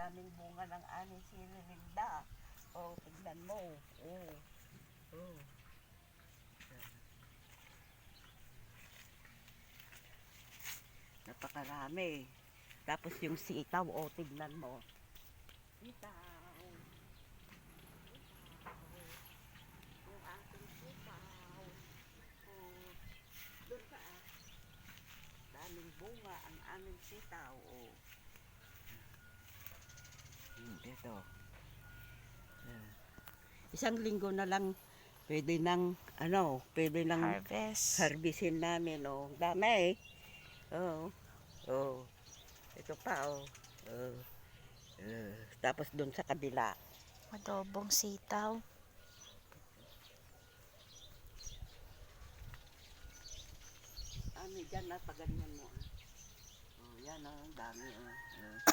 daming bunga ng aming sinilinda. Oh, tignan mo. Oh. Oh. Napakarami. Tapos yung sitaw, oh, tignan mo. Sitaw. Yung ating sitaw. Oh. Doon pa ah. Daming bunga ang aming sitaw. Oh. Ito. Isang linggo na lang pwede nang pwede nang harvestin namin. Oh, dami. Oh. Oh. Ito pa oh. Oh. Tapos doon sa kabila. Adobong sitaw. Ano dyan na paganyan mo. Oh, yan oh, dami oh.